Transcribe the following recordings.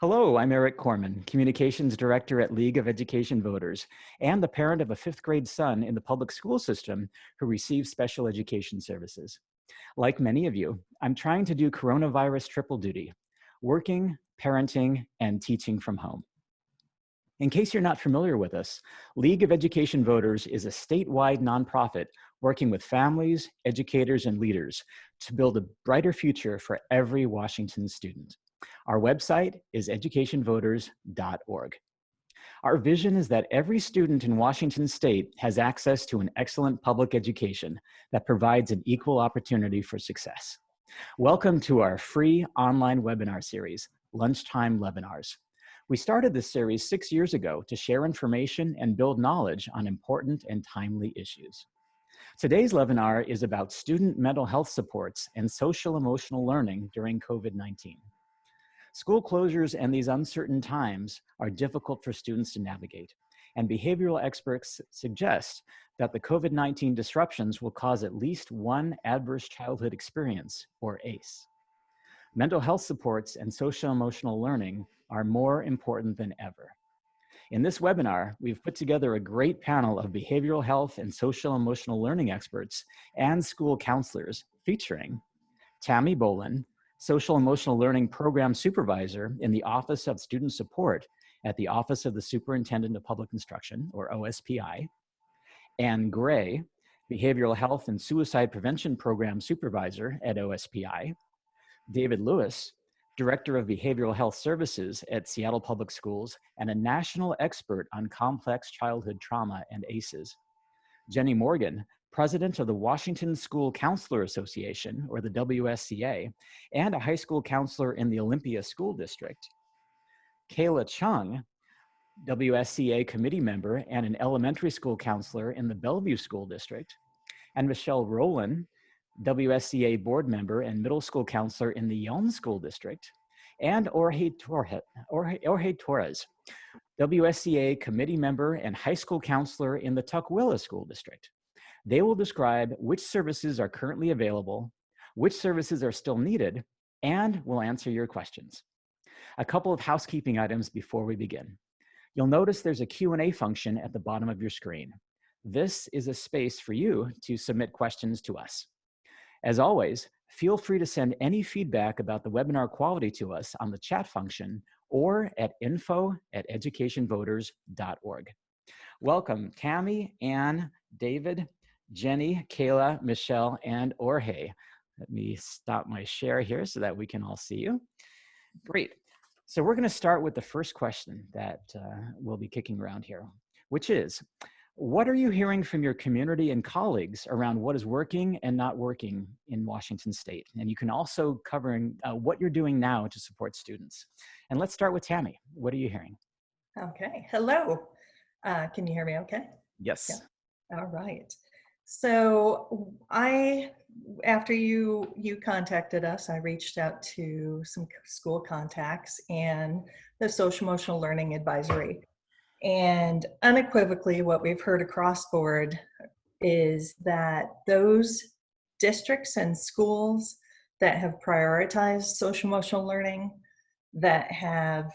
Hello, I'm Eric Corman, Communications Director at League of Education Voters, and the parent of a fifth grade son in the public school system who receives special education services. Like many of you, I'm trying to do coronavirus triple duty, working, parenting, and teaching from home. In case you're not familiar with us, League of Education Voters is a statewide nonprofit working with families, educators, and leaders to build a brighter future for every Washington student. Our website is educationvoters.org. Our vision is that every student in Washington state has access to an excellent public education that provides an equal opportunity for success. Welcome to our free online webinar series, Lunchtime Webinars. We started this series 6 years ago to share information and build knowledge on important and timely issues. Today's webinar is about student mental health supports and social-emotional learning during COVID-19. School closures and these uncertain times are difficult for students to navigate, and behavioral experts suggest that the COVID-19 disruptions will cause at least one adverse childhood experience, or ACE. Mental health supports and social-emotional learning are more important than ever. In this webinar, we've put together a great panel of behavioral health and social-emotional learning experts and school counselors featuring Tammy Bolen, Social-Emotional Learning Program Supervisor in the Office of Student Support at the Office of the Superintendent of Public Instruction, or OSPI, Ann Gray, Behavioral Health and Suicide Prevention Program Supervisor at OSPI, David Lewis, Director of Behavioral Health Services at Seattle Public Schools and a national expert on complex childhood trauma and ACEs, Jenny Morgan, President of the Washington School Counselor Association, or the WSCA, and a high school counselor in the Olympia School District, Kayla Chung, WSCA committee member and an elementary school counselor in the Bellevue School District, and Michelle Rolen, WSCA board member and middle school counselor in the Yelm School District, and Jorge Torres, WSCA committee member and high school counselor in the Tukwila School District. They will describe which services are currently available, which services are still needed, and will answer your questions. A couple of housekeeping items before we begin. You'll notice there's a Q&A function at the bottom of your screen. This is a space for you to submit questions to us. As always, feel free to send any feedback about the webinar quality to us on the chat function or at info@educationvoters.org. Welcome, Tammy, Ann, David, Jenny, Kayla, Michelle, and Jorge. Let me stop my share here so that we can all see you. Great. So we're going to start with the first question that we'll be kicking around here, which is, what are you hearing from your community and colleagues around what is working and not working in Washington State? And you can also cover what you're doing now to support students. And let's start with Tammy. What are you hearing? Okay. Hello. Can you hear me okay? Yes. Yeah. All right. So after you contacted us, I reached out to some school contacts and the Social Emotional Learning Advisory. And unequivocally, what we've heard across board is that those districts and schools that have prioritized social emotional learning, that have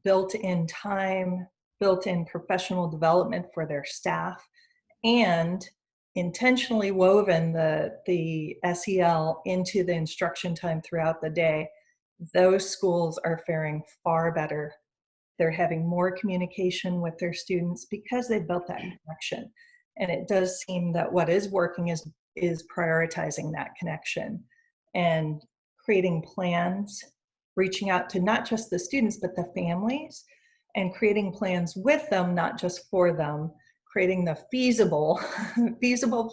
built-in time, built-in professional development for their staff, and intentionally woven the SEL into the instruction time throughout the day, those schools are faring far better. They're having more communication with their students because they built that connection. And it does seem that what is working is prioritizing that connection and creating plans, reaching out to not just the students, but the families, and creating plans with them, not just for them, creating the feasible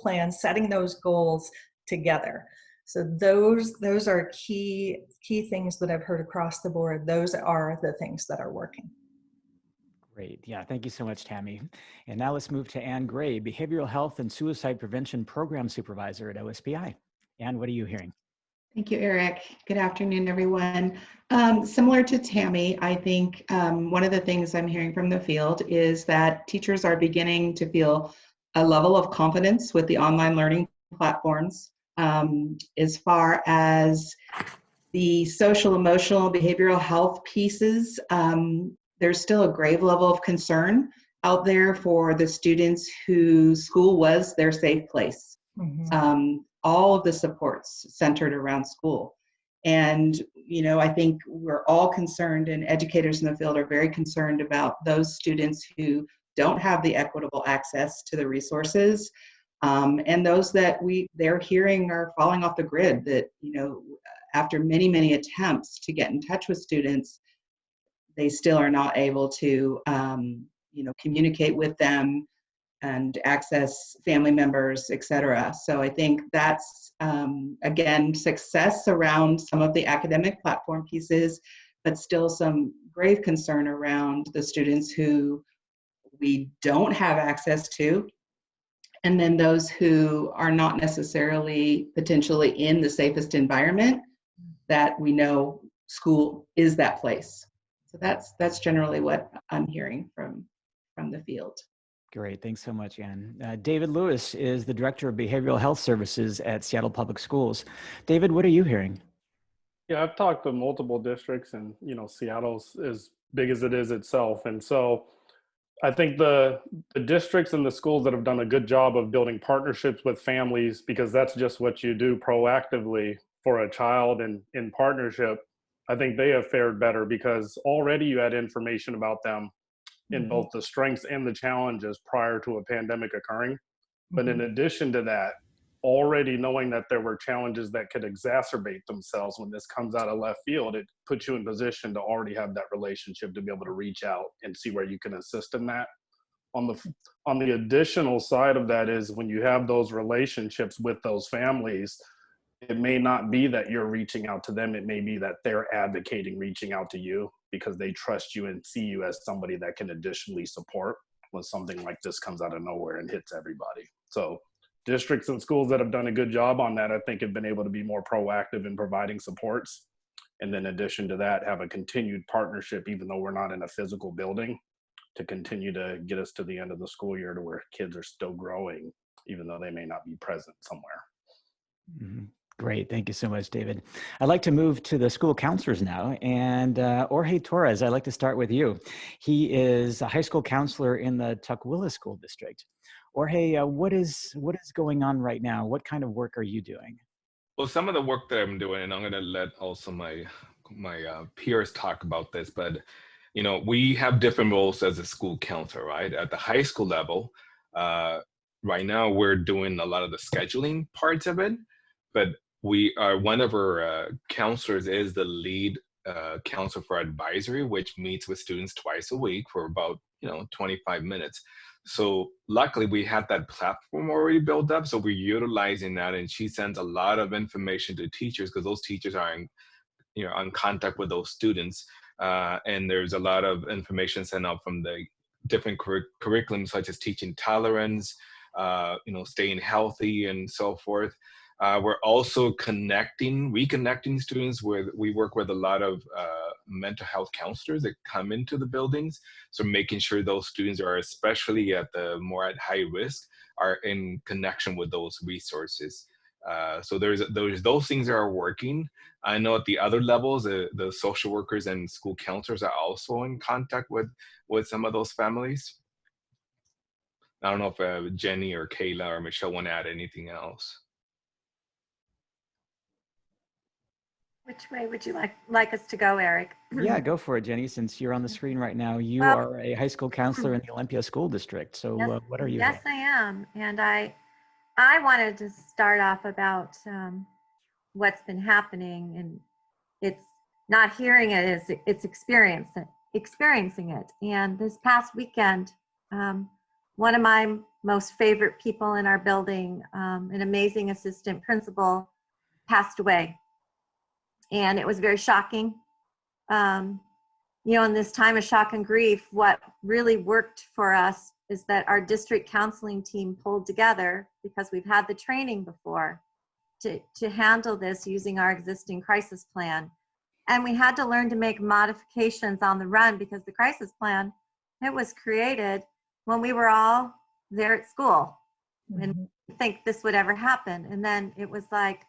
plans, setting those goals together. So those are key things that I've heard across the board. Those are the things that are working. Great. Yeah, thank you so much, Tammy. And now let's move to Ann Gray, Behavioral Health and Suicide Prevention Program Supervisor at OSPI. Ann, what are you hearing? Thank you, Eric. Good afternoon, everyone. Similar to Tammy, I think one of the things I'm hearing from the field is that teachers are beginning to feel a level of confidence with the online learning platforms as far as The social, emotional, behavioral health pieces, there's still a grave level of concern out there for the students whose school was their safe place. All of the supports centered around school. And, you know, I think we're all concerned, and educators in the field are very concerned about those students who don't have the equitable access to the resources, and those that they're hearing are falling off the grid, that, you know, after many, many attempts to get in touch with students, they still are not able to, you know, communicate with them and access family members, et cetera. So I think that's, again, success around some of the academic platform pieces, but still some grave concern around the students who we don't have access to, and then those who are not necessarily potentially in the safest environment that we know school is that place. So that's generally what I'm hearing from the field. Great, thanks so much, Ann. David Lewis is the Director of Behavioral Health Services at Seattle Public Schools. David, what are you hearing? Yeah, I've talked to multiple districts, and you know, Seattle's as big as it is itself, and so I think the districts and the schools that have done a good job of building partnerships with families, because that's just what you do proactively for a child and in partnership, I think they have fared better because already you had information about them in both the strengths and the challenges prior to a pandemic occurring. But in addition to that, already knowing that there were challenges that could exacerbate themselves when this comes out of left field, it puts you in position to already have that relationship to be able to reach out and see where you can assist in that. On the additional side of that is when you have those relationships with those families, it may not be that you're reaching out to them. It may be that they're advocating reaching out to you because they trust you and see you as somebody that can additionally support when something like this comes out of nowhere and hits everybody. So districts and schools that have done a good job on that, I think, have been able to be more proactive in providing supports. And then in addition to that, have a continued partnership, even though we're not in a physical building, to continue to get us to the end of the school year to where kids are still growing, even though they may not be present somewhere. Mm-hmm. Great. Thank you so much, David. I'd like to move to the school counselors now. And Jorge Torres, I'd like to start with you. He is a high school counselor in the Tukwila School District. Jorge, what is going on right now? What kind of work are you doing? Well, some of the work that I'm doing, and I'm going to let also my peers talk about this, but you know, we have different roles as a school counselor, right? At the high school level, right now we're doing a lot of the scheduling parts of it, but we are, one of our counselors is the lead counselor for advisory, which meets with students twice a week for about 25 minutes. So luckily we had that platform already built up, so we're utilizing that, and she sends a lot of information to teachers because those teachers are in contact with those students, and there's a lot of information sent out from the different curriculums such as teaching tolerance, staying healthy and so forth. We're also reconnecting students with, we work with a lot of mental health counselors that come into the buildings. So making sure those students are, especially at high risk, are in connection with those resources. So there's those things that are working. I know at the other levels, the social workers and school counselors are also in contact with some of those families. I don't know if Jenny or Kayla or Michelle want to add anything else. Which way would you like us to go, Eric? Yeah, go for it, Jenny. Since you're on the screen right now, you are a high school counselor in the Olympia School District. So yes, what are you Yes, doing? I am. And I wanted to start off about what's been happening. And it's not hearing it, it's experiencing it. And this past weekend, one of my most favorite people in our building, an amazing assistant principal, passed away. And it was very shocking. In this time of shock and grief, what really worked for us is that our district counseling team pulled together, because we've had the training before, to handle this using our existing crisis plan. And we had to learn to make modifications on the run, because the crisis plan, it was created when we were all there at school. And I didn't think this would ever happen. And then it was like,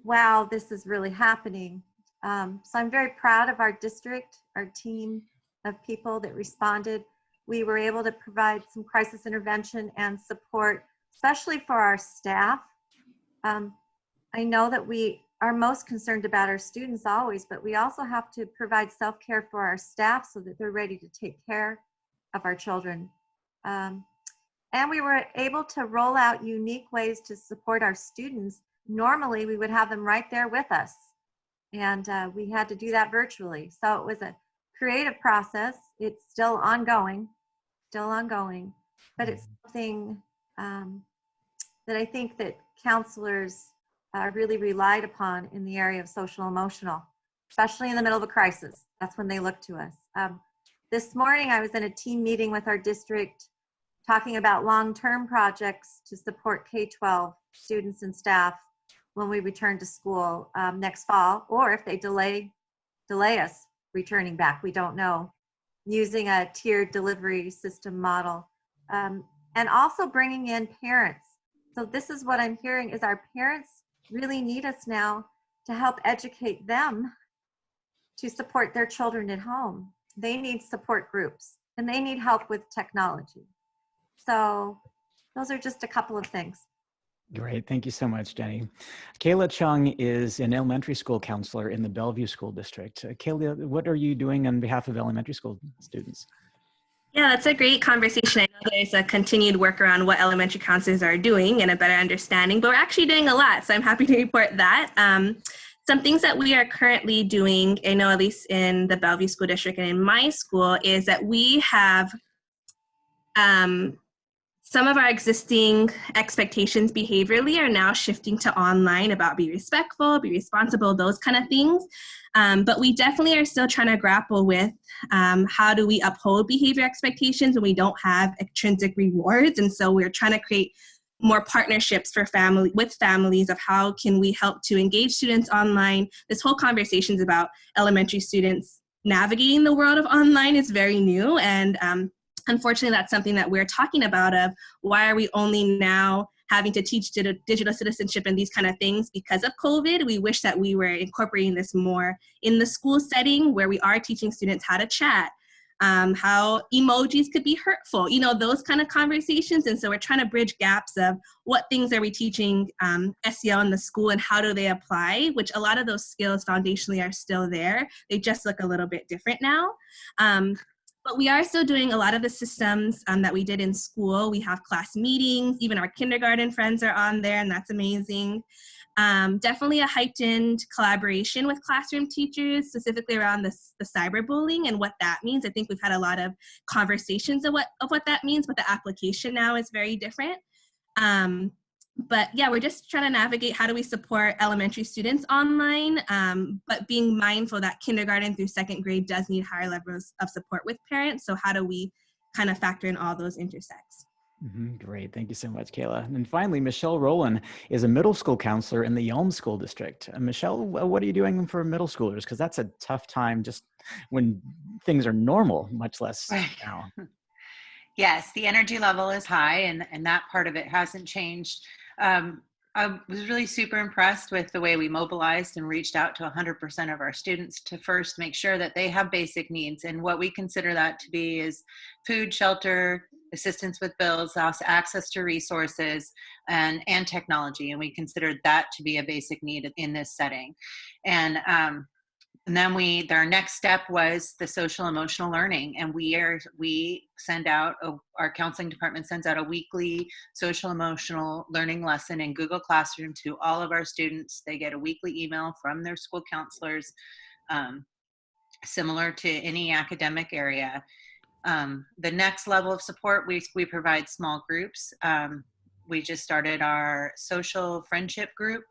wow, this is really happening. So I'm very proud of our district, our team of people that responded. We were able to provide some crisis intervention and support, especially for our staff. I know that we are most concerned about our students always, but we also have to provide self-care for our staff so that they're ready to take care of our children. And we were able to roll out unique ways to support our students. Normally, we would have them right there with us, and we had to do that virtually. So it was a creative process. It's still ongoing, but it's something that I think that counselors really relied upon in the area of social emotional, especially in the middle of a crisis. That's when they look to us. This morning, I was in a team meeting with our district talking about long-term projects to support K-12 students and staff when we return to school next fall, or if they delay us returning back, we don't know, using a tiered delivery system model, and also bringing in parents. So this is what I'm hearing is our parents really need us now to help educate them to support their children at home. They need support groups and they need help with technology. So those are just a couple of things. Great. Thank you so much, Jenny. Kayla Chung is an elementary school counselor in the Bellevue School District. Kayla, what are you doing on behalf of elementary school students? Yeah, that's a great conversation. I know there's a continued work around what elementary counselors are doing and a better understanding, but we're actually doing a lot. So I'm happy to report that. Some things that we are currently doing, I know at least in the Bellevue School District and in my school, is that we have some of our existing expectations behaviorally are now shifting to online about be respectful, be responsible, those kind of things. But we definitely are still trying to grapple with how do we uphold behavior expectations when we don't have extrinsic rewards. And so we're trying to create more partnerships for with families of how can we help to engage students online. This whole conversation is about elementary students navigating the world of online is very new. And unfortunately, that's something that we're talking about of why are we only now having to teach digital citizenship and these kind of things because of COVID. We wish that we were incorporating this more in the school setting where we are teaching students how to chat, how emojis could be hurtful, those kind of conversations. And so we're trying to bridge gaps of what things are we teaching SEL in the school and how do they apply, which a lot of those skills foundationally are still there. They just look a little bit different now. But we are still doing a lot of the systems that we did in school. We have class meetings, even our kindergarten friends are on there, and that's amazing. Definitely a heightened collaboration with classroom teachers, specifically around the cyberbullying and what that means. I think we've had a lot of conversations of what that means, but the application now is very different. But yeah, we're just trying to navigate how do we support elementary students online, but being mindful that kindergarten through second grade does need higher levels of support with parents. So how do we kind of factor in all those intersects? Great. Thank you so much, Kayla. And finally, Michelle Rolen is a middle school counselor in the Yelm School District. Michelle, what are you doing for middle schoolers? Because that's a tough time just when things are normal, much less now. Yes, the energy level is high and that part of it hasn't changed. I was really super impressed with the way we mobilized and reached out to 100% of our students to first make sure that they have basic needs. And what we consider that to be is food, shelter, assistance with bills, access to resources, and technology. And we considered that to be a basic need in this setting. And then our next step was the social emotional learning, and we send out our counseling department sends out a weekly social emotional learning lesson in Google Classroom to all of our students. They get a weekly email from their school counselors, similar to any academic area. The next level of support, we provide small groups. We just started our social friendship group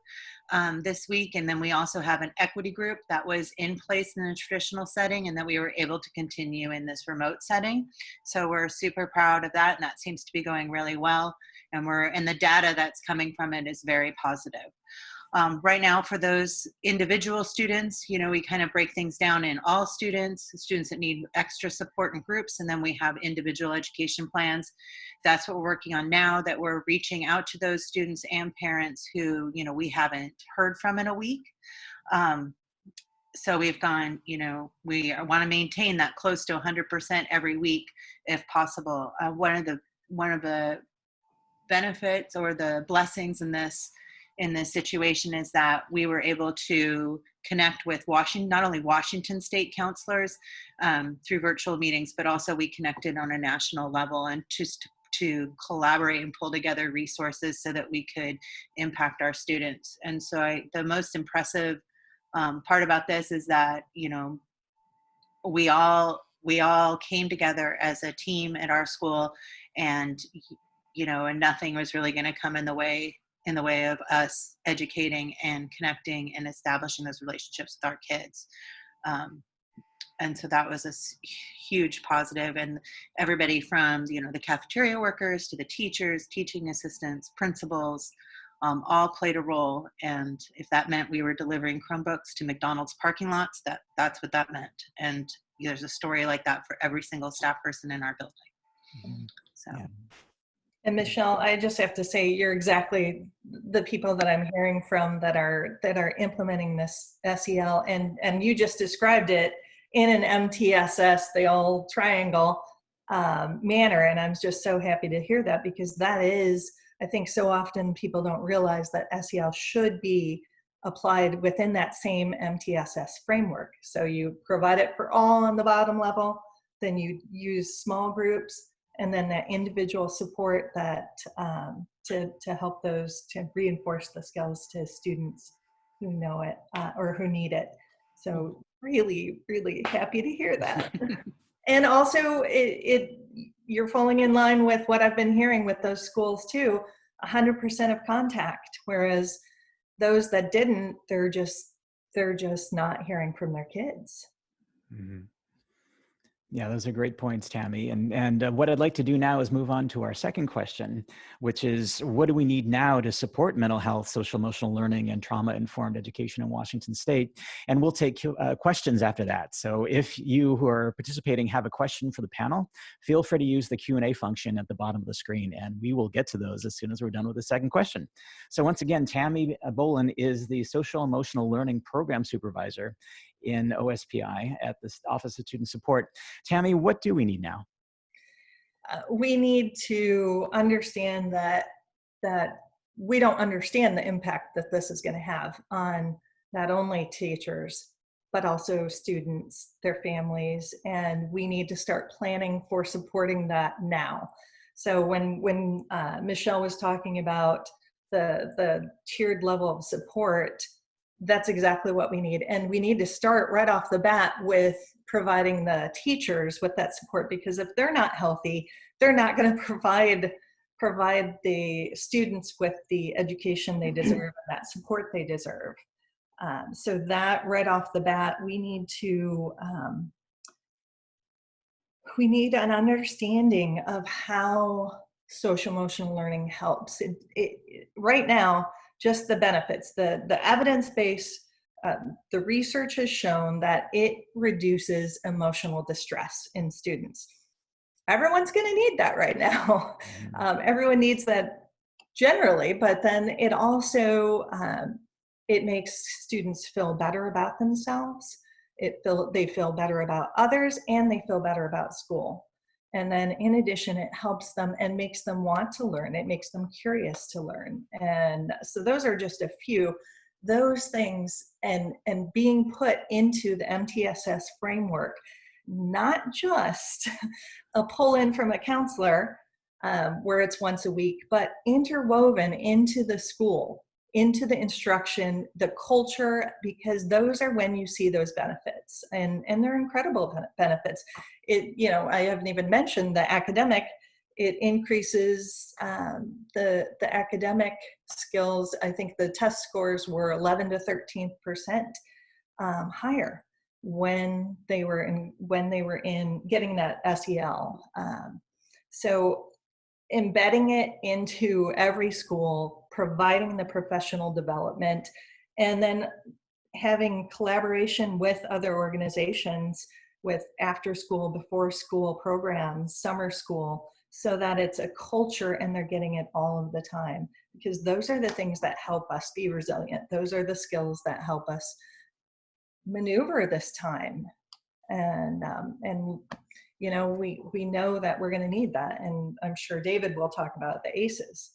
this week, and then we also have an equity group that was in place in a traditional setting and that we were able to continue in this remote setting. So we're super proud of that, and that seems to be going really well, and the data that's coming from it is very positive. Right now, for those individual students, we kind of break things down in all students, students that need extra support in groups, and then we have individual education plans. That's what we're working on now, that we're reaching out to those students and parents who, we haven't heard from in a week. So we've gone, we want to maintain that close to 100% every week if possible. One of the benefits or the blessings in this situation is that we were able to connect with not only Washington state counselors through virtual meetings, but also we connected on a national level, and just to collaborate and pull together resources so that we could impact our students. And so the most impressive part about this is that, we all came together as a team at our school, and, and nothing was really going to come in the way of us educating and connecting and establishing those relationships with our kids. And so that was a huge positive, and everybody from, the cafeteria workers to the teachers, teaching assistants, principals, all played a role. And if that meant we were delivering Chromebooks to McDonald's parking lots, that's what that meant. And there's a story like that for every single staff person in our building. So. Yeah. And Michelle, I just have to say, you're exactly the people that I'm hearing from that are implementing this SEL, and you just described it in an MTSS, the old triangle manner. And I'm just so happy to hear that, because that is, I think so often people don't realize that SEL should be applied within that same MTSS framework. So you provide it for all on the bottom level, then you use small groups, and then that individual support that to help those, to reinforce the skills to students who know it or who need it. So really, really happy to hear that. And also you're falling in line with what I've been hearing with those schools too, 100% of contact, whereas those that didn't, they're just not hearing from their kids. Mm-hmm. Yeah, those are great points, Tammy. And what I'd like to do now is move on to our second question, which is, what do we need now to support mental health, social emotional learning, and trauma-informed education in Washington State? And we'll take questions after that. So if you who are participating have a question for the panel, feel free to use the Q&A function at the bottom of the screen, and we will get to those as soon as we're done with the second question. So once again, Tammy Bolen is the Social Emotional Learning Program Supervisor in OSPI at the Office of Student Support. Tammy, what do we need now? We need to understand that we don't understand the impact that this is going to have on not only teachers, but also students, their families, and we need to start planning for supporting that now. So when Michelle was talking about the tiered level of support, that's exactly what we need. And we need to start right off the bat with providing the teachers with that support, because if they're not healthy, they're not going to provide the students with the education they deserve and that support they deserve. So that right off the bat, we need an understanding of how social emotional learning helps. Right now, just the benefits, the evidence base, the research has shown that it reduces emotional distress in students. Everyone's going to need that right now. Everyone needs that generally, but then it also, it makes students feel better about themselves. They feel better about others, and they feel better about school. And then in addition, it helps them and makes them want to learn. It makes them curious to learn. And so those are just a few. Those things and being put into the MTSS framework, not just a pull-in from a counselor where it's once a week, but interwoven into the school, into the instruction, the culture, because those are when you see those benefits, and they're incredible benefits. I haven't even mentioned the academic. It increases the academic skills. I think the test scores were 11 to 13% higher when they were in getting that SEL. So embedding it into every school, providing the professional development, and then having collaboration with other organizations with after school, before school programs, summer school, so that it's a culture and they're getting it all of the time. Because those are the things that help us be resilient. Those are the skills that help us maneuver this time. And you know, we know that we're going to need that. And I'm sure David will talk about the ACEs.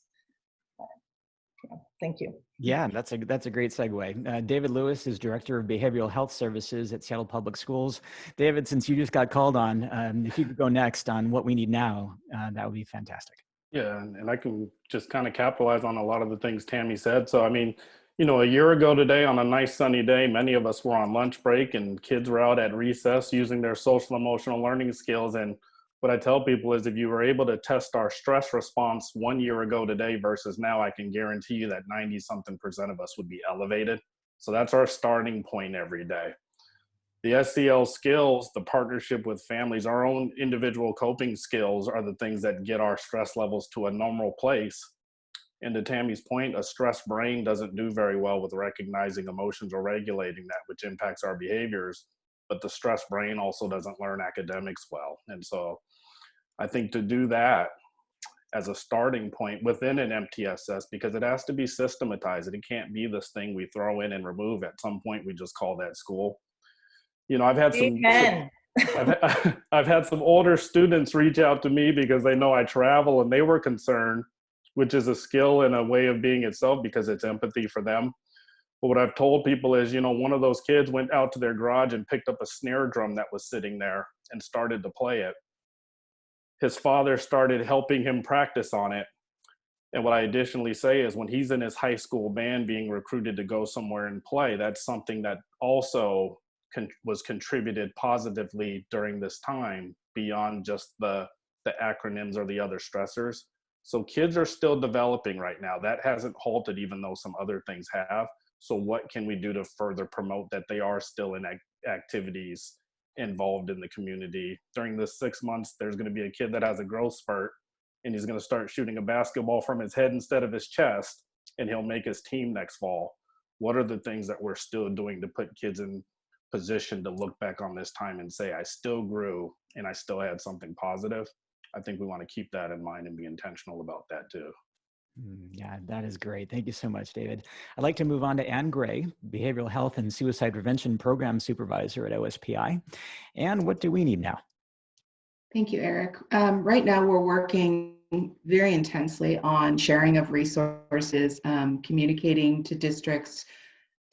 Thank you. Yeah, that's a great segue. David Lewis is Director of Behavioral Health Services at Seattle Public Schools. David, since you just got called on, if you could go next on what we need now, that would be fantastic. Yeah, and I can just kind of capitalize on a lot of the things Tammy said. So, I mean, you know, a year ago today on a nice sunny day, many of us were on lunch break and kids were out at recess using their social emotional learning skills. And what I tell people is if you were able to test our stress response 1 year ago today versus now, I can guarantee you that 90-something% of us would be elevated. So that's our starting point every day. The SEL skills, the partnership with families, our own individual coping skills are the things that get our stress levels to a normal place. And to Tammy's point, a stressed brain doesn't do very well with recognizing emotions or regulating that, which impacts our behaviors. But the stressed brain also doesn't learn academics well. And so I think to do that as a starting point within an MTSS, because it has to be systematized, and it can't be this thing we throw in and remove. At some point, we just call that school. You know, I've had I've had some older students reach out to me because they know I travel and they were concerned, which is a skill and a way of being itself because it's empathy for them. But what I've told people is, you know, one of those kids went out to their garage and picked up a snare drum that was sitting there and started to play it. His father started helping him practice on it. And what I additionally say is when he's in his high school band being recruited to go somewhere and play, that's something that also was contributed positively during this time beyond just the acronyms or the other stressors. So kids are still developing right now. That hasn't halted, even though some other things have. So what can we do to further promote that they are still in activities involved in the community? During this 6 months, there's going to be a kid that has a growth spurt and he's going to start shooting a basketball from his head instead of his chest, and he'll make his team next fall. What are the things that we're still doing to put kids in position to look back on this time and say, I still grew and I still had something positive? I think we want to keep that in mind and be intentional about that too. Yeah, that is great. Thank you so much, David. I'd like to move on to Ann Gray, Behavioral Health and Suicide Prevention Program Supervisor at OSPI. Ann, what do we need now? Thank you, Eric. Right now, we're working very intensely on sharing of resources, communicating to districts,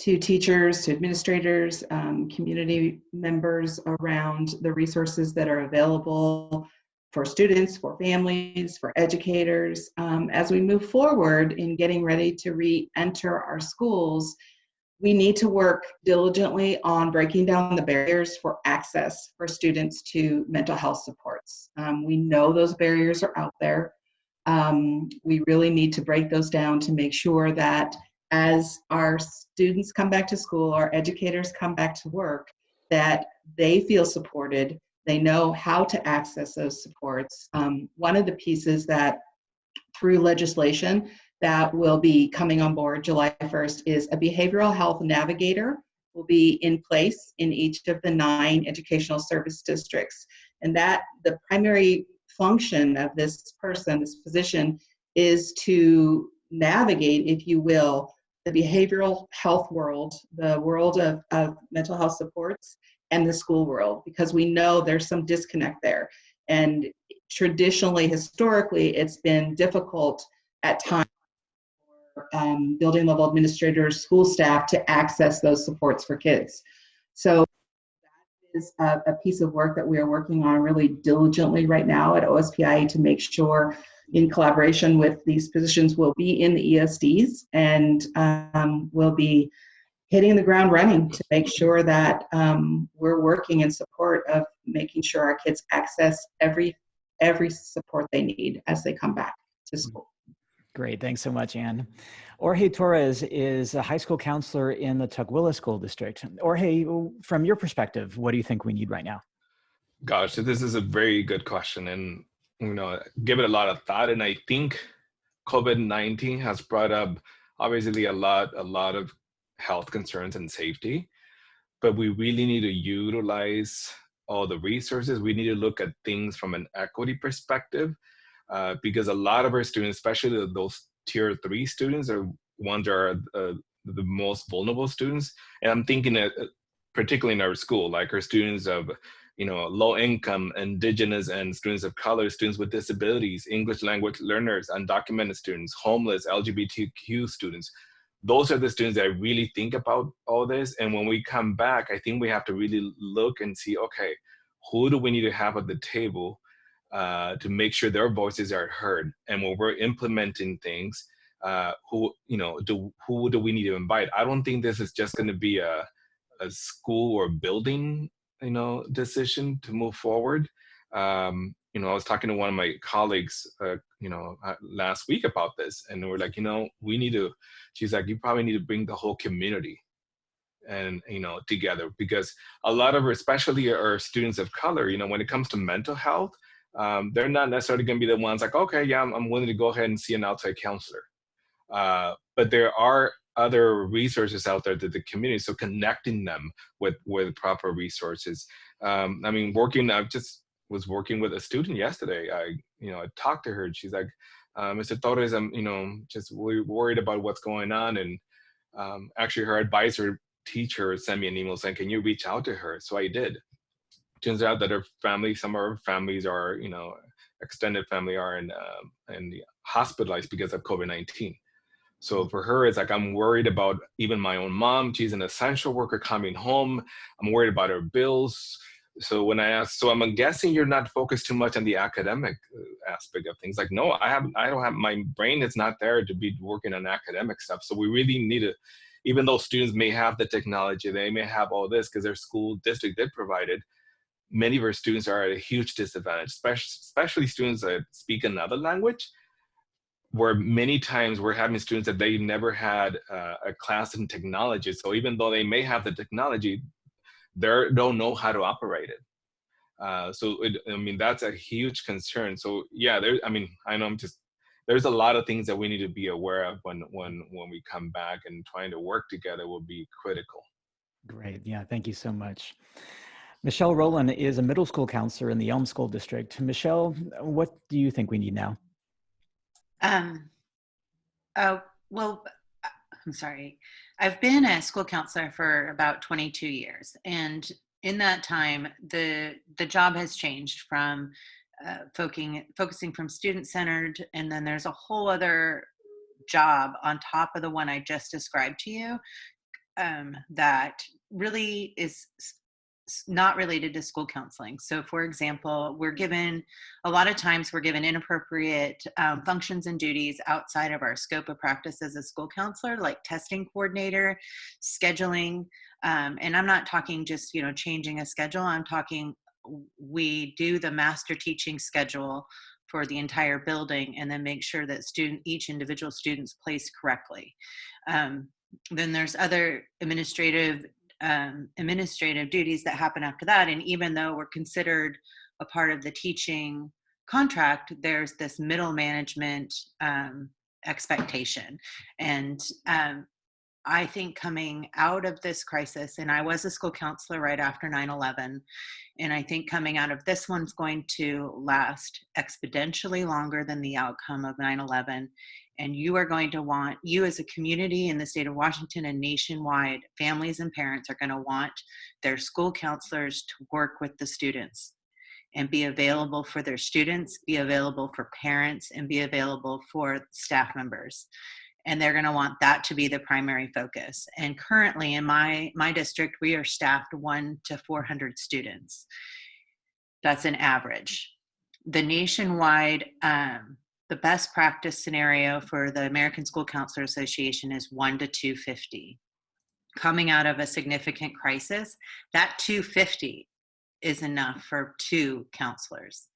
to teachers, to administrators, community members around the resources that are available for students, for families, for educators. As we move forward in getting ready to re-enter our schools, we need to work diligently on breaking down the barriers for access for students to mental health supports. We know those barriers are out there. We really need to break those down to make sure that as our students come back to school, our educators come back to work, that they feel supported, they know how to access those supports. One of the pieces that through legislation that will be coming on board July 1st is a behavioral health navigator will be in place in each of the 9 educational service districts. And that the primary function of this person, this position, is to navigate, if you will, the behavioral health world, the world of mental health supports, and the school world, because we know there's some disconnect there. And traditionally, historically, it's been difficult at times for building level administrators, school staff to access those supports for kids. So that is a piece of work that we are working on really diligently right now at OSPI to make sure, in collaboration with these positions, will be in the ESDs and will be hitting the ground running to make sure that we're working in support of making sure our kids access every support they need as they come back to school. Great, thanks so much, Ann. Jorge Torres is a high school counselor in the Tukwila School District. Jorge, from your perspective, what do you think we need right now? Gosh, this is a very good question, and you know, give it a lot of thought. And I think COVID-19 has brought up obviously a lot of health concerns and safety, but we really need to utilize all the resources. We need to look at things from an equity perspective, because a lot of our students, especially those tier 3 students, are ones that are the most vulnerable students. And I'm thinking that particularly in our school, like our students of low income, indigenous, and students of color, students with disabilities, English language learners, undocumented students, homeless, LGBTQ students. Those are the students that really think about all this. And when we come back, I think we have to really look and see, okay, who do we need to have at the table to make sure their voices are heard? And when we're implementing things, who do we need to invite? I don't think this is just going to be a school or building decision to move forward. I was talking to one of my colleagues last week about this, and we're like, she's like, you probably need to bring the whole community and together, because a lot of, especially our students of color, when it comes to mental health, they're not necessarily going to be the ones like, okay, yeah, I'm willing to go ahead and see an outside counselor. But there are other resources out there to the community, so connecting them with proper resources. I just was working with a student yesterday. I talked to her, and she's like, Mr. Torres, I'm just worried about what's going on. And actually her advisor teacher sent me an email saying, can you reach out to her? So I did. Turns out that her family, some of her families are, extended family are in hospitalized because of COVID-19. So for her, it's like, I'm worried about even my own mom. She's an essential worker coming home. I'm worried about her bills. So when I asked, so I'm guessing you're not focused too much on the academic aspect of things. Like, no, I don't have, my brain is not there to be working on academic stuff. So we really need to, even though students may have the technology, they may have all this because their school district did provide it, many of our students are at a huge disadvantage, especially students that speak another language, where many times we're having students that they never had a class in technology. So even though they may have the technology, they don't know how to operate it. That's a huge concern. So yeah, I know there's a lot of things that we need to be aware of when we come back, and trying to work together will be critical. Great, yeah, thank you so much. Michelle Rolen is a middle school counselor in the Yelm School District. Michelle, what do you think we need now? Well, I'm sorry. I've been a school counselor for about 22 years. And in that time, the job has changed from focusing from student-centered, and then there's a whole other job on top of the one I just described to you that really is not related to school counseling. So for example, a lot of times we're given inappropriate functions and duties outside of our scope of practice as a school counselor, like testing coordinator, scheduling. And I'm not talking just, changing a schedule. I'm talking, we do the master teaching schedule for the entire building and then make sure that each individual student's placed correctly. Then there's other administrative duties that happen after that. And even though we're considered a part of the teaching contract, there's this middle management expectation. And I think coming out of this crisis, and I was a school counselor right after 9/11, and I think coming out of this one's going to last exponentially longer than the outcome of 9/11. And you are going to want, you as a community in the state of Washington and nationwide, families and parents are going to want their school counselors to work with the students and be available for their students, be available for parents, and be available for staff members. And they're going to want that to be the primary focus. And currently in my district, we are staffed 1 to 400 students. That's an average. The nationwide, the best practice scenario for the American School Counselor Association is 1 to 250. Coming out of a significant crisis, that 250 is enough for 2 counselors.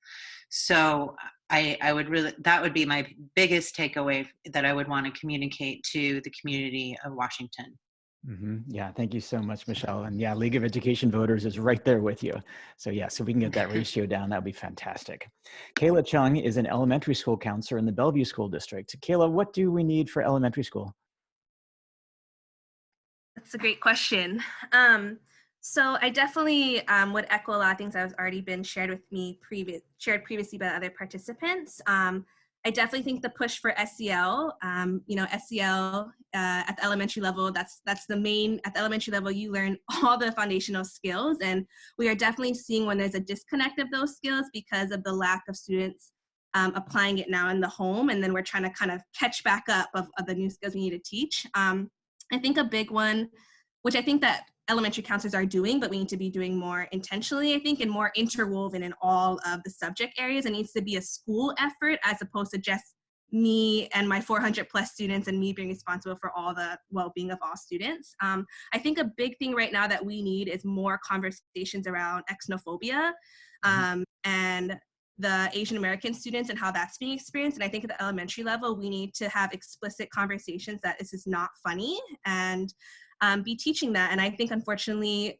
So that would be my biggest takeaway that I would want to communicate to the community of Washington. Yeah, thank you so much, Michelle. And yeah, League of Education Voters is right there with you. So yeah, so we can get that ratio down, that would be fantastic. Kayla Chung is an elementary school counselor in the Bellevue School District. Kayla, what do we need for elementary school? That's a great question. So I definitely would echo a lot of things that have already been shared with me previously by other participants. I definitely think the push for SEL, SEL at the elementary level, that's the main, at the elementary level, you learn all the foundational skills. And we are definitely seeing when there's a disconnect of those skills because of the lack of students applying it now in the home. And then we're trying to kind of catch back up of the new skills we need to teach. I think a big one, which I think that elementary counselors are doing, but we need to be doing more intentionally, I think, and more interwoven in all of the subject areas. It needs to be a school effort as opposed to just me and my 400 plus students and me being responsible for all the well-being of all students. I think a big thing right now that we need is more conversations around xenophobia and the Asian American students and how that's being experienced. And I think at the elementary level, we need to have explicit conversations that this is not funny and be teaching that. And I think unfortunately,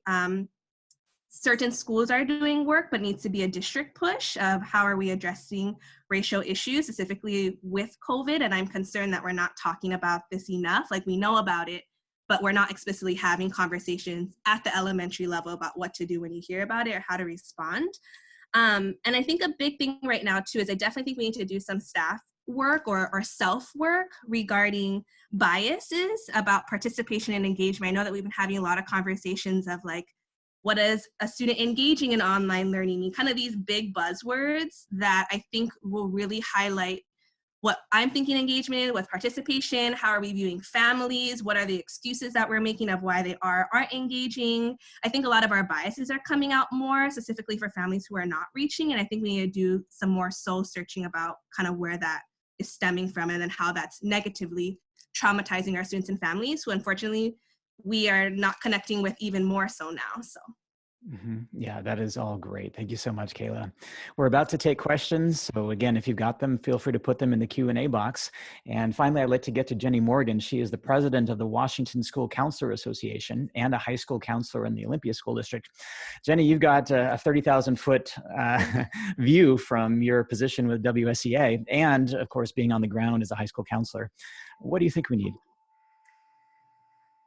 certain schools are doing work, but it needs to be a district push of how are we addressing racial issues, specifically with COVID. And I'm concerned that we're not talking about this enough. Like, we know about it, but we're not explicitly having conversations at the elementary level about what to do when you hear about it or how to respond. And I think a big thing right now too is I definitely think we need to do some staff work or self-work regarding biases about participation and engagement. I know that we've been having a lot of conversations of like, what does a student engaging in online learning mean? Kind of these big buzzwords that I think will really highlight what I'm thinking engagement in with participation. How are we viewing families? What are the excuses that we're making of why they aren't engaging? I think a lot of our biases are coming out more, specifically for families who are not reaching. And I think we need to do some more soul searching about kind of where that is stemming from and then how that's negatively traumatizing our students and families who unfortunately we are not connecting with even more so now. So. Yeah, that is all great. Thank you so much, Kayla. We're about to take questions. So again, if you've got them, feel free to put them in the Q&A box. And finally, I'd like to get to Jenny Morgan. She is the president of the Washington School Counselor Association and a high school counselor in the Olympia School District. Jenny, you've got a 30,000-foot view from your position with WSCA and, of course, being on the ground as a high school counselor. What do you think we need?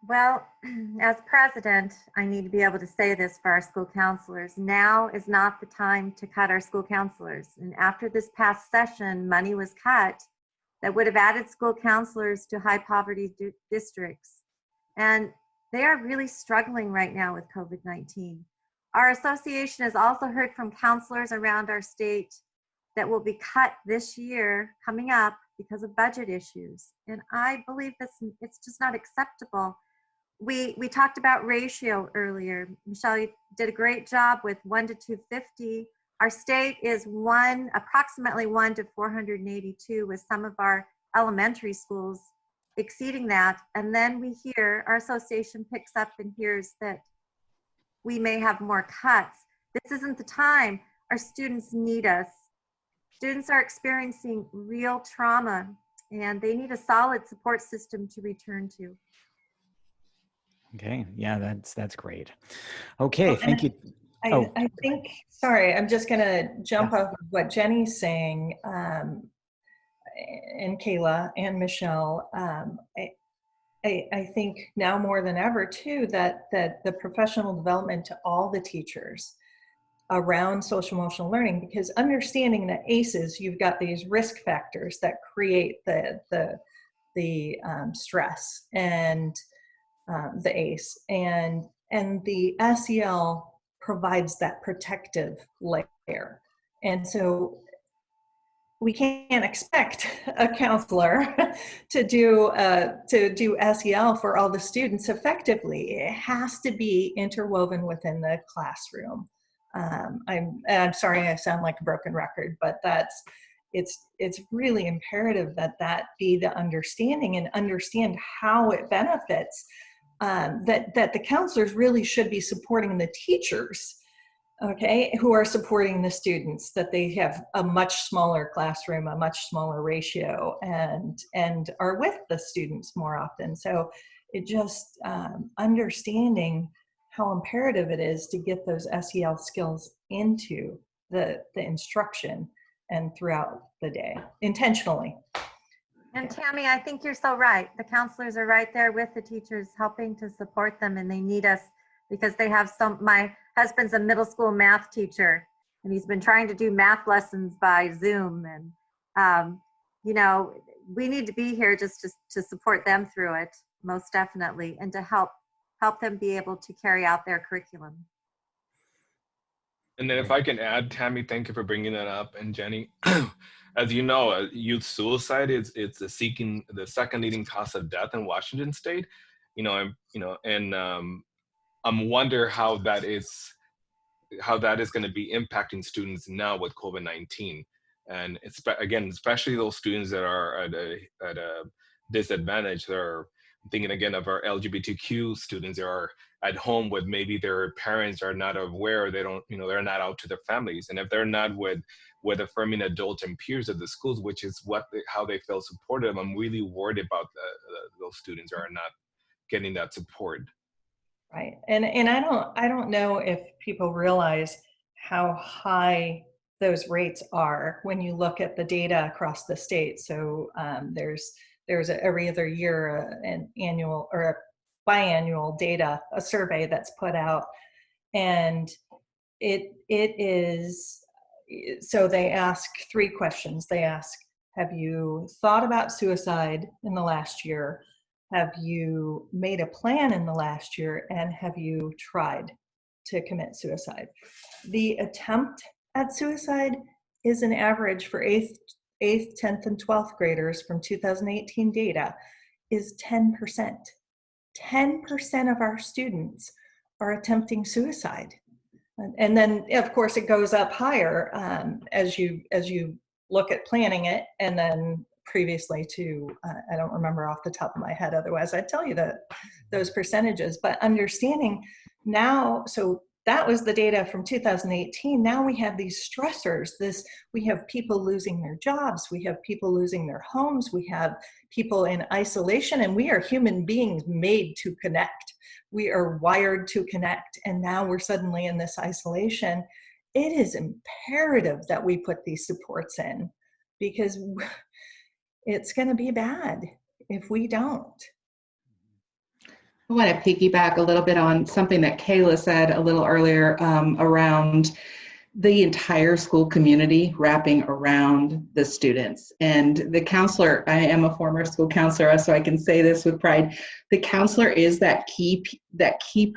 Well, as president, I need to be able to say this for our school counselors. Now is not the time to cut our school counselors. And after this past session, money was cut that would have added school counselors to high poverty districts. And they are really struggling right now with COVID-19. Our association has also heard from counselors around our state that will be cut this year coming up because of budget issues. And I believe it's just not acceptable. We talked about ratio earlier. Michelle, you did a great job with 1 to 250. Our state is approximately 1 to 482, with some of our elementary schools exceeding that. And then our association picks up and hears that we may have more cuts. This isn't the time. Our students need us. Students are experiencing real trauma and they need a solid support system to return to. Okay, yeah, that's great. Okay, thank you. I think, sorry, I'm just going to jump off of what Jenny's saying, and Kayla and Michelle. I think now more than ever too that the professional development to all the teachers around social emotional learning, because understanding that ACEs, you've got these risk factors that create the stress and the ACE, and the SEL provides that protective layer. And so we can't expect a counselor to do SEL for all the students effectively. It has to be interwoven within the classroom. I'm sorry I sound like a broken record, but it's really imperative that be the understanding and understand how it benefits. That the counselors really should be supporting the teachers, okay, who are supporting the students, that they have a much smaller classroom, a much smaller ratio, and are with the students more often. So it just understanding how imperative it is to get those SEL skills into the instruction and throughout the day intentionally. And Tammy, I think you're so right. The counselors are right there with the teachers helping to support them, and they need us because they have my husband's a middle school math teacher, and he's been trying to do math lessons by Zoom. And, you know, we need to be here just to support them through it, most definitely, and to help them be able to carry out their curriculum. And then if I can add, Tammy, thank you for bringing that up. And Jenny, as you know, youth suicide is the second leading cause of death in Washington State. I'm wonder how that is going to be impacting students now with COVID-19, and especially those students that are at a disadvantage. They're thinking again of our LGBTQ students that are at home with maybe their parents are not aware, they're not out to their families, and if they're not with affirming adults and peers at the schools, which is how they feel supported, I'm really worried about those students that are not getting that support. Right, and I don't know if people realize how high those rates are when you look at the data across the state. So there's every other year an annual or a biannual data, a survey that's put out, and it is, so they ask 3 questions. They ask, have you thought about suicide in the last year? Have you made a plan in the last year? And have you tried to commit suicide? The attempt at suicide is an average for 8th, 10th, and 12th graders from 2018 data is 10%. 10% of our students are attempting suicide. And then, of course, it goes up higher as you look at planning it, and then previously to, I don't remember off the top of my head, otherwise I'd tell you those percentages, but understanding now, so that was the data from 2018. Now we have these stressors. We have people losing their jobs. We have people losing their homes. We have people in isolation, and we are human beings made to connect. We are wired to connect, and now we're suddenly in this isolation. It is imperative that we put these supports in, because it's going to be bad if we don't. I want to piggyback a little bit on something that Kayla said a little earlier around the entire school community wrapping around the students. And the counselor, I am a former school counselor, so I can say this with pride, the counselor is that key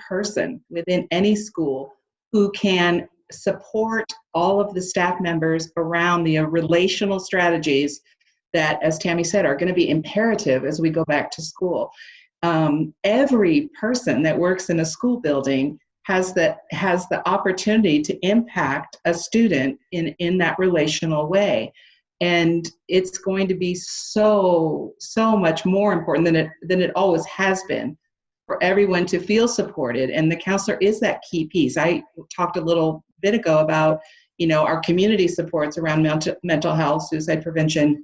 person within any school who can support all of the staff members around the relational strategies that, as Tammy said, are going to be imperative as we go back to school. Every person that works in a school building has the opportunity to impact a student in that relational way. And it's going to be so much more important than it always has been for everyone to feel supported. And the counselor is that key piece. I talked a little bit ago about, our community supports around mental health, suicide prevention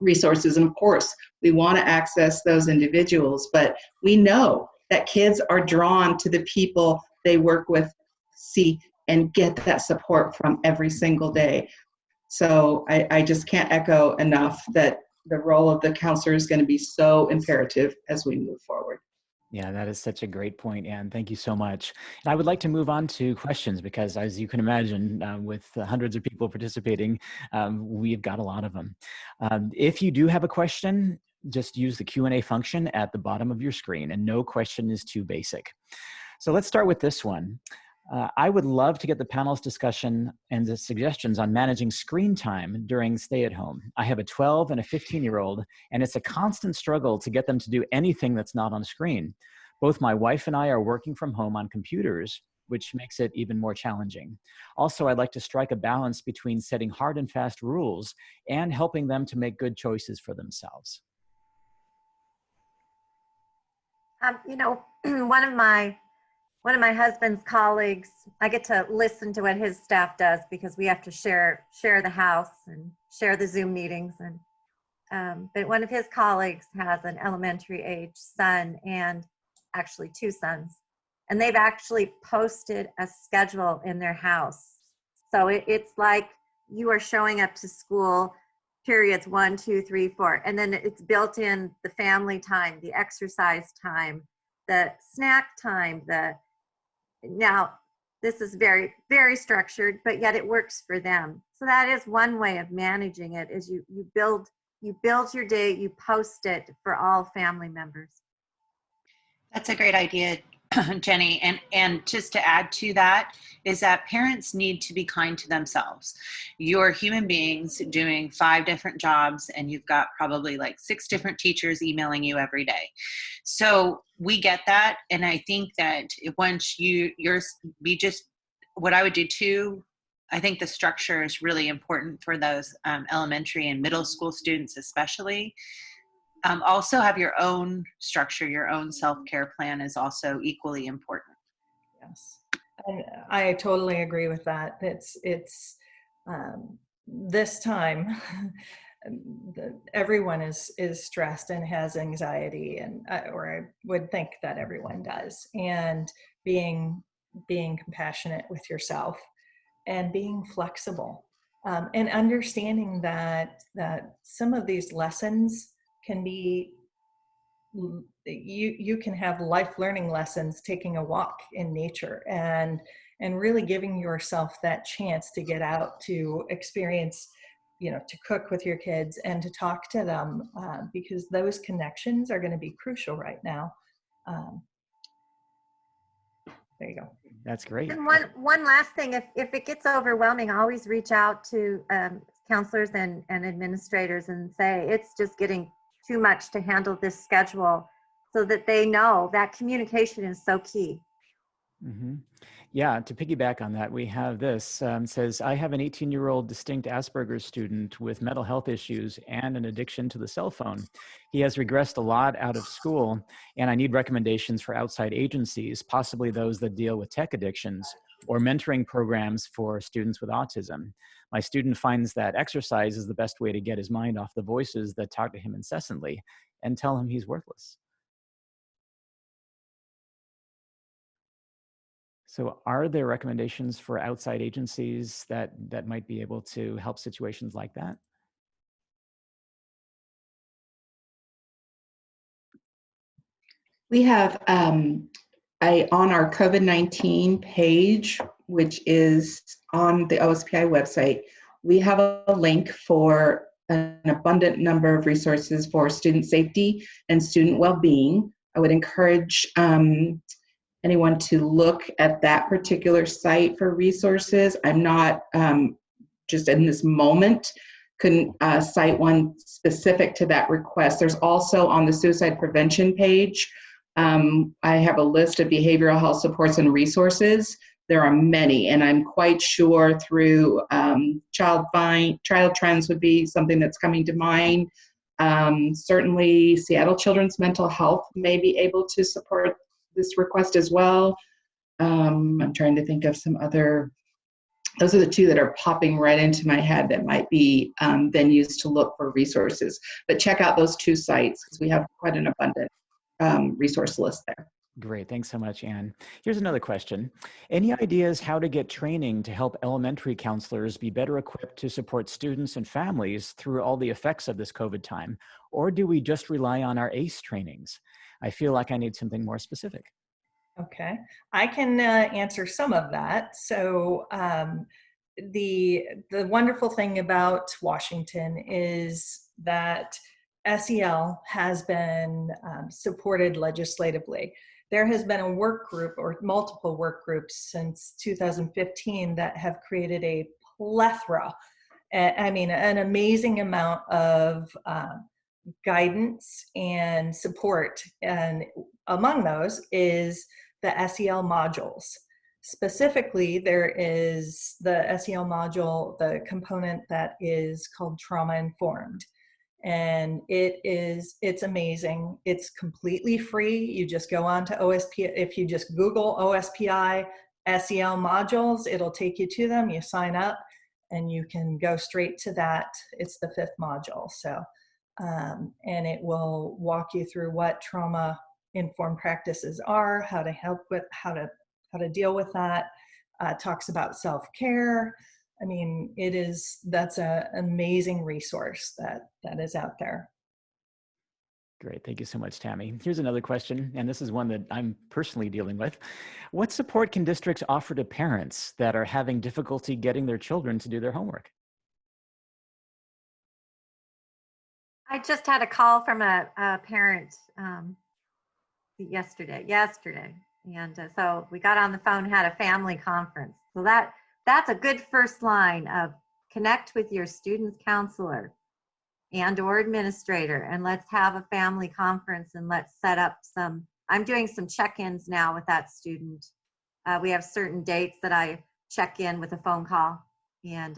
resources. And of course, we want to access those individuals, but we know that kids are drawn to the people they work with, see, and get that support from every single day. So I just can't echo enough that the role of the counselor is going to be so imperative as we move forward. Yeah, that is such a great point, Anne. Thank you so much. And I would like to move on to questions because, as you can imagine, with hundreds of people participating, we've got a lot of them. If you do have a question, just use the Q&A function at the bottom of your screen, and no question is too basic. So let's start with this one. I would love to get the panel's discussion and the suggestions on managing screen time during stay-at-home. I have a 12 and a 15-year-old, and it's a constant struggle to get them to do anything that's not on screen. Both my wife and I are working from home on computers, which makes it even more challenging. Also, I'd like to strike a balance between setting hard and fast rules and helping them to make good choices for themselves. One of my husband's colleagues, I get to listen to what his staff does because we have to share the house and share the Zoom meetings. And but one of his colleagues has an elementary age son and actually 2 sons. And they've actually posted a schedule in their house. So it's like you are showing up to school periods 1, 2, 3, 4. And then it's built in the family time, the exercise time, the snack time, now this is very, very structured, but yet it works for them. So that is one way of managing it, is you build your day, you post it for all family members. That's a great idea, Jenny. And just to add to that is that parents need to be kind to themselves. You're human beings doing 5 different jobs, and you've got probably like 6 different teachers emailing you every day. So we get that. And I think that once what I would do too, I think the structure is really important for those elementary and middle school students, especially. Also have your own structure, your own self-care plan is also equally important. Yes, and I totally agree with that. It's this time everyone is stressed and has anxiety, and or I would think that everyone does. And being compassionate with yourself and being flexible, and understanding that some of these lessons can be, you can have life learning lessons taking a walk in nature, and really giving yourself that chance to get out, to experience, to cook with your kids and to talk to them, because those connections are going to be crucial right now. There you go. That's great. And one last thing, if it gets overwhelming, always reach out to counselors and administrators and say, it's just getting too much to handle this schedule, so that they know that communication is so key. Mm-hmm. Yeah, to piggyback on that, we have this, says, I have an 18-year-old distinct Asperger's student with mental health issues and an addiction to the cell phone. He has regressed a lot out of school, and I need recommendations for outside agencies, possibly those that deal with tech addictions, or mentoring programs for students with autism. My student finds that exercise is the best way to get his mind off the voices that talk to him incessantly and tell him he's worthless. So are there recommendations for outside agencies that might be able to help situations like that? We have on our COVID-19 page, which is on the OSPI website, we have a link for an abundant number of resources for student safety and student well-being. I would encourage anyone to look at that particular site for resources. I'm not just in this moment couldn't cite one specific to that request. There's also on the suicide prevention page, I have a list of behavioral health supports and resources. There are many, and I'm quite sure through Child Trends would be something that's coming to mind. Certainly Seattle Children's Mental Health may be able to support this request as well. I'm trying to think of some other, those are the 2 that are popping right into my head that might be then used to look for resources. But check out those 2 sites, because we have quite an abundant resource list there. Great, thanks so much, Anne. Here's another question. Any ideas how to get training to help elementary counselors be better equipped to support students and families through all the effects of this COVID time? Or do we just rely on our ACE trainings? I feel like I need something more specific. Okay, I can answer some of that. So the wonderful thing about Washington is that SEL has been supported legislatively. There has been a work group, or multiple work groups, since 2015 that have created a plethora, I mean, an amazing amount of guidance and support. And among those is the SEL modules. Specifically, there is the SEL module, the component that is called Trauma Informed. And it's amazing. It's completely free. You just go on to OSPI. If you just Google OSPI SEL modules, it'll take you to them. You sign up and you can go straight to that. It's the 5th module. So and it will walk you through what trauma-informed practices are, how to help with, how to deal with that. Talks about self-care. I mean, that's an amazing resource that is out there. Great. Thank you so much, Tammy. Here's another question, and this is one that I'm personally dealing with. What support can districts offer to parents that are having difficulty getting their children to do their homework? I just had a call from a parent yesterday, and so we got on the phone, had a family conference. So that's a good first line of connect with your student's counselor and or administrator, and let's have a family conference, and let's set up I'm doing some check-ins now with that student. We have certain dates that I check in with a phone call and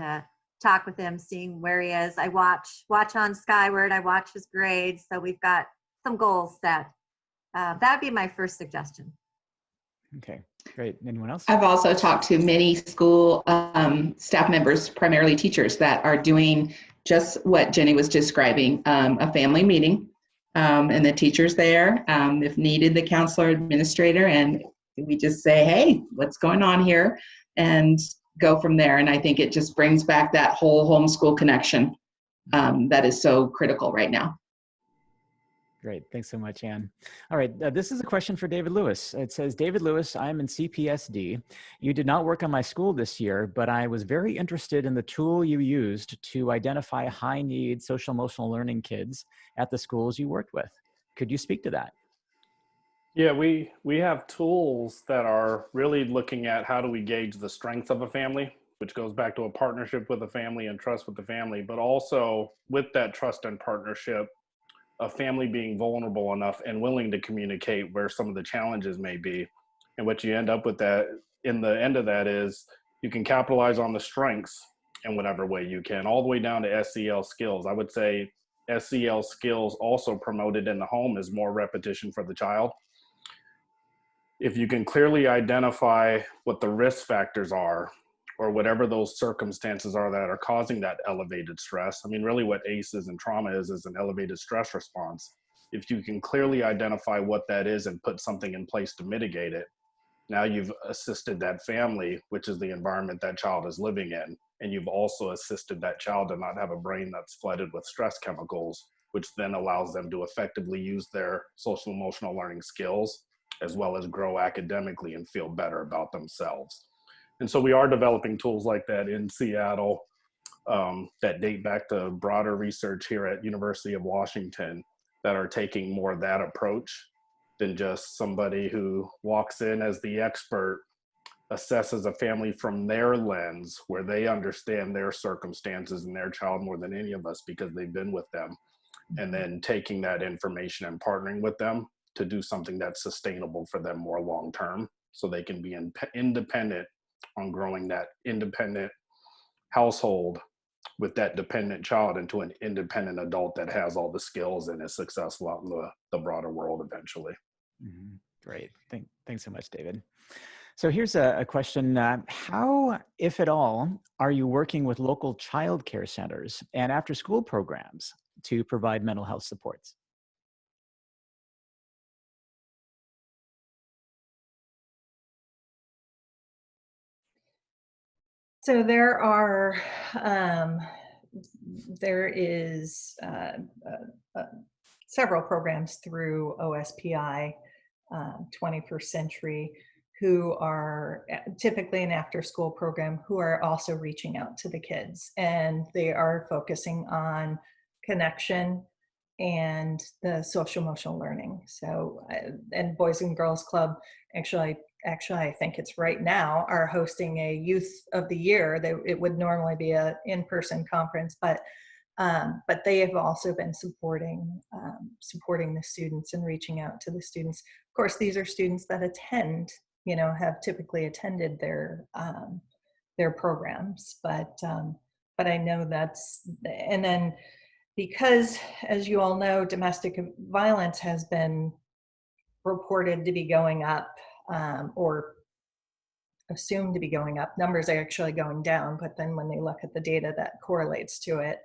talk with him, seeing where he is. I watch on Skyward, I watch his grades, so we've got some goals set. That would be my first suggestion. Okay, great. Anyone else? I've also talked to many school staff members, primarily teachers, that are doing just what Jenny was describing, a family meeting, and the teacher's there, if needed, the counselor, administrator, and we just say, hey, what's going on here, and go from there. And I think it just brings back that whole homeschool connection that is so critical right now. Great. Thanks so much, Anne. All right. This is a question for David Lewis. It says, David Lewis, I'm in CPSD. You did not work on my school this year, but I was very interested in the tool you used to identify high-need social-emotional learning kids at the schools you worked with. Could you speak to that? Yeah, we have tools that are really looking at how do we gauge the strength of a family, which goes back to a partnership with a family and trust with the family, but also with that trust and partnership, a family being vulnerable enough and willing to communicate where some of the challenges may be. And what you end up with that in the end of that is you can capitalize on the strengths in whatever way you can, all the way down to SEL skills. I would say SEL skills also promoted in the home is more repetition for the child. If you can clearly identify what the risk factors are, or whatever those circumstances are that are causing that elevated stress. I mean, really what ACEs and trauma is an elevated stress response. If you can clearly identify what that is and put something in place to mitigate it, now you've assisted that family, which is the environment that child is living in. And you've also assisted that child to not have a brain that's flooded with stress chemicals, which then allows them to effectively use their social emotional learning skills, as well as grow academically and feel better about themselves. And so we are developing tools like that in Seattle that date back to broader research here at University of Washington that are taking more of that approach than just somebody who walks in as the expert, assesses a family from their lens where they understand their circumstances and their child more than any of us because they've been with them, and then taking that information and partnering with them to do something that's sustainable for them more long-term so they can be independent on growing that independent household with that dependent child into an independent adult that has all the skills and is successful out in the broader world eventually. Mm-hmm. Great. Thanks so much, David. So here's a question. How, if at all, are you working with local child care centers and after-school programs to provide mental health supports? So there is several programs through OSPI, 21st Century, who are typically an after-school program who are also reaching out to the kids, and they are focusing on connection and the social emotional learning. So, and Boys and Girls Club, actually, I think it's right now, are hosting a Youth of the Year. It would normally be an in-person conference, but they have also been supporting the students and reaching out to the students. Of course, these are students that attend, have typically attended their programs, but I know that's, and then because, as you all know, domestic violence has been reported to be going up, or assumed to be going up. Numbers are actually going down, but then when they look at the data that correlates to it,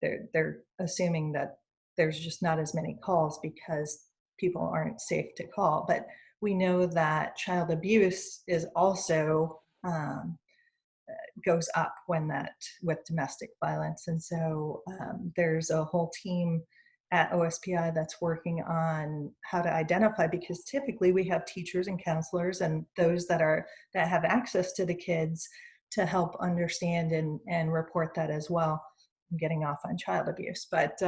they're assuming that there's just not as many calls because people aren't safe to call. But we know that child abuse is also goes up with domestic violence. And so there's a whole team at OSPI that's working on how to identify, because typically we have teachers and counselors and those that have access to the kids to help understand and report that as well. I'm getting off on child abuse, but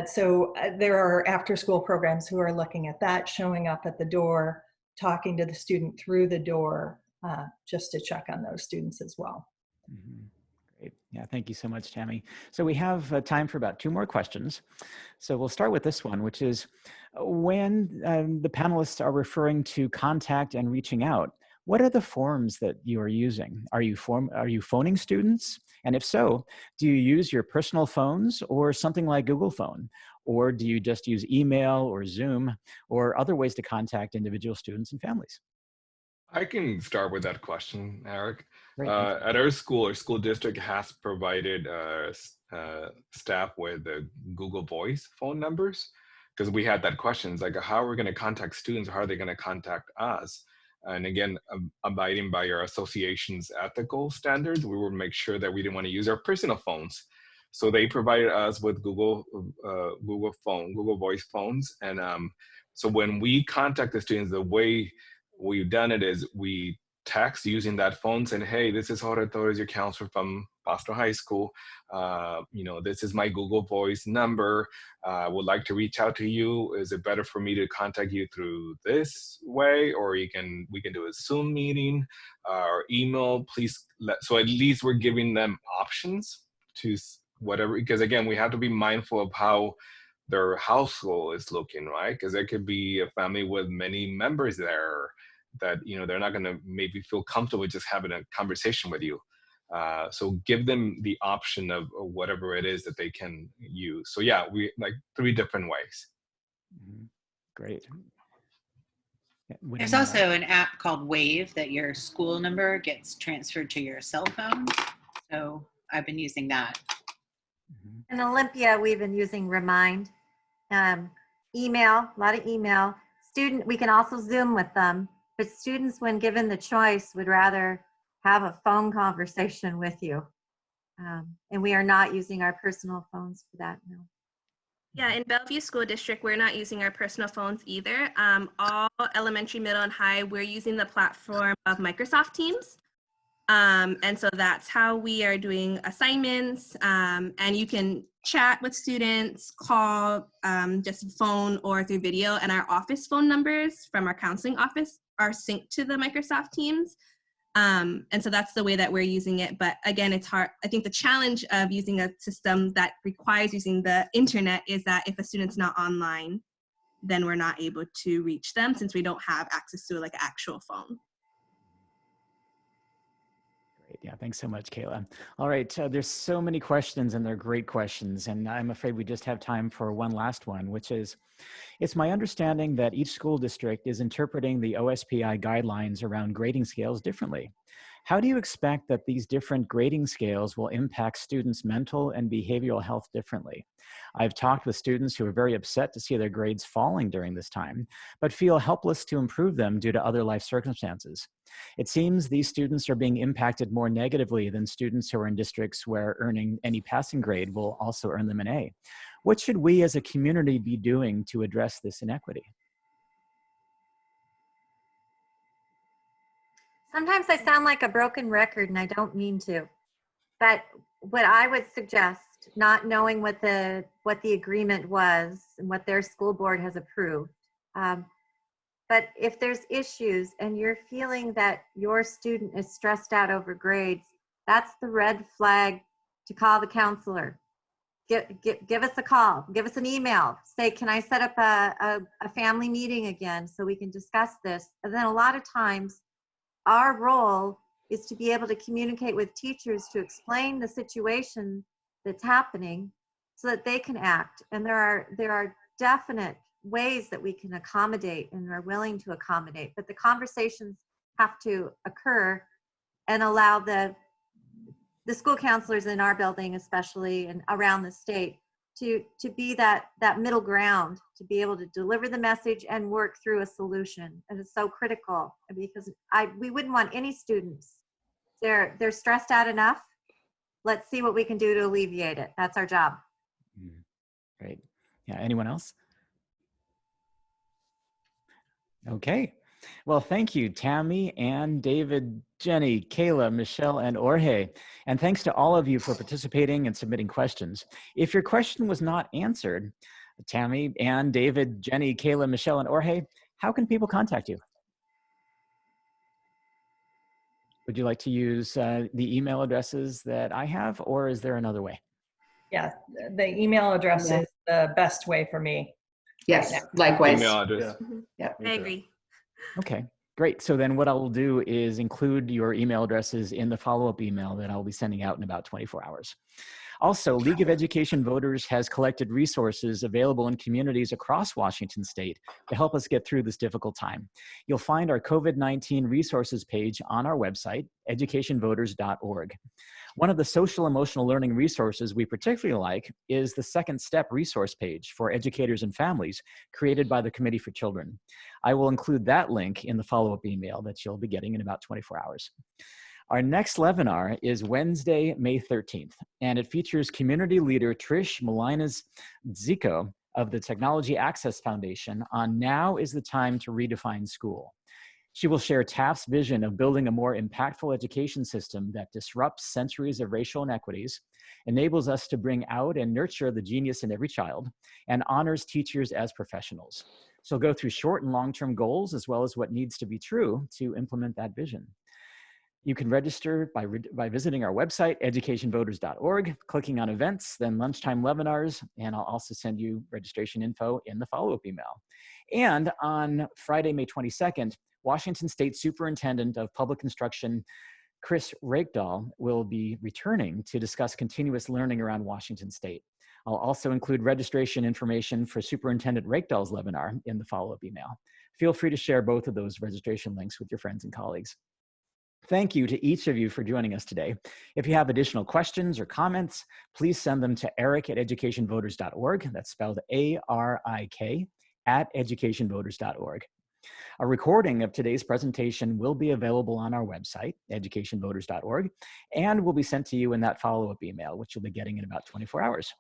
so there are after school programs who are looking at that, showing up at the door, talking to the student through the door, just to check on those students as well. Mm-hmm. Great. Yeah, thank you so much, Tammy. So we have time for about 2 more questions. So we'll start with this one, which is when the panelists are referring to contact and reaching out, what are the forms that you are using? Are you phoning students? And if so, do you use your personal phones or something like Google Phone? Or do you just use email or Zoom or other ways to contact individual students and families? I can start with that question, Eric. Great, At our school district has provided staff with Google Voice phone numbers, because we had that question. It's like, how are we going to contact students? How are they going to contact us? And again, abiding by our association's ethical standards, we would make sure that we didn't want to use our personal phones. So they provided us with Google Voice phones. And so when we contact the students, the way we've done it is we text using that phone saying, hey, this is Jorge Torres, your counselor from Boston High School. This is my Google Voice number. I would like to reach out to you. Is it better for me to contact you through this way, or we can do a Zoom meeting or email? Please so at least we're giving them options to whatever, because again, we have to be mindful of how their household is looking, right? Because there could be a family with many members there that they're not going to maybe feel comfortable just having a conversation with you. So give them the option of whatever it is that they can use. So yeah, we like 3 different ways. Mm-hmm. Great. There's also an app called Wave that your school number gets transferred to your cell phone. So I've been using that. Mm-hmm. In Olympia, we've been using Remind, email, a lot of email. We can also Zoom with them, but students, when given the choice, would rather have a phone conversation with you. And we are not using our personal phones for that, no. Yeah, in Bellevue School District, we're not using our personal phones either. All elementary, middle, and high, we're using the platform of Microsoft Teams. And so that's how we are doing assignments, and you can chat with students, call, just phone or through video, and our office phone numbers from our counseling office are synced to the Microsoft Teams. And so that's the way that we're using it. But again, it's hard. I think the challenge of using a system that requires using the internet is that if a student's not online, then we're not able to reach them since we don't have access to like an actual phone. Great. Yeah, thanks so much, Kayla. All right, there's so many questions and they're great questions. And I'm afraid we just have time for one last one, which is, it's my understanding that each school district is interpreting the OSPI guidelines around grading scales differently. How do you expect that these different grading scales will impact students' mental and behavioral health differently? I've talked with students who are very upset to see their grades falling during this time, but feel helpless to improve them due to other life circumstances. It seems these students are being impacted more negatively than students who are in districts where earning any passing grade will also earn them an A. What should we as a community be doing to address this inequity? Sometimes I sound like a broken record and I don't mean to, but what I would suggest, not knowing what the agreement was and what their school board has approved, but if there's issues and you're feeling that your student is stressed out over grades, that's the red flag to call the counselor. Give us a call, give us an email, say, can I set up a family meeting again so we can discuss this? And then a lot of times our role is to be able to communicate with teachers to explain the situation that's happening so that they can act. And there are definite ways that we can accommodate and are willing to accommodate, but the conversations have to occur and allow the the school counselors in our building especially and around the state to be that middle ground, to be able to deliver the message and work through a solution. And it's so critical because we wouldn't want any students, they're stressed out enough. Let's see what we can do to alleviate it. That's our job. Great. Yeah, anyone else? Okay. Well, thank you, Tammy, Ann, David, Jenny, Kayla, Michelle, and Jorge. And thanks to all of you for participating and submitting questions. If your question was not answered, Tammy, Ann, David, Jenny, Kayla, Michelle, and Jorge, how can people contact you? Would you like to use the email addresses that I have, or is there another way? Yeah, the email address is the best way for me. Yes, right now. likewise. Email address. Yeah. I agree. Okay, great. So then what I'll do is include your email addresses in the follow-up email that I'll be sending out in about 24 hours. Also, League of Education Voters has collected resources available in communities across Washington state to help us get through this difficult time. You'll find our COVID-19 resources page on our website, educationvoters.org. One of the social emotional learning resources we particularly like is the Second Step resource page for educators and families created by the Committee for Children. I will include that link in the follow-up email that you'll be getting in about 24 hours. Our next LEVinar is Wednesday, May 13th, and it features community leader Trish Molinas-Zico of the Technology Access Foundation on Now is the Time to Redefine School. She will share TAF's vision of building a more impactful education system that disrupts centuries of racial inequities, enables us to bring out and nurture the genius in every child, and honors teachers as professionals. She'll go through short and long-term goals as well as what needs to be true to implement that vision. You can register by visiting our website, educationvoters.org, clicking on events, then lunchtime webinars, and I'll also send you registration info in the follow-up email. And on Friday, May 22nd, Washington State Superintendent of Public Instruction, Chris Rakedahl, will be returning to discuss continuous learning around Washington State. I'll also include registration information for Superintendent Rakedahl's LEVinar in the follow-up email. Feel free to share both of those registration links with your friends and colleagues. Thank you to each of you for joining us today. If you have additional questions or comments, please send them to eric@educationvoters.org. That's spelled A-R-I-K @educationvoters.org. A recording of today's presentation will be available on our website, educationvoters.org, and will be sent to you in that follow-up email, which you'll be getting in about 24 hours.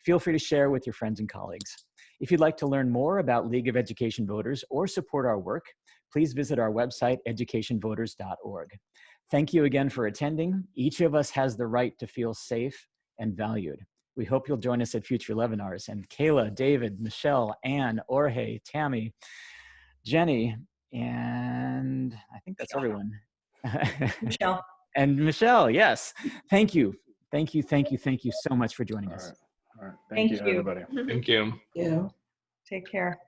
Feel free to share with your friends and colleagues. If you'd like to learn more about League of Education Voters or support our work, please visit our website, educationvoters.org. Thank you again for attending. Each of us has the right to feel safe and valued. We hope you'll join us at future webinars. And Kayla, David, Michelle, Ann, Jorge, Tammy, Jenny, and I think that's everyone. Michelle. And Michelle, yes. Thank you. Thank you, thank you, thank you so much for joining us. All right. Thank Thank you, you. everybody. Thank you. Yeah. Take care.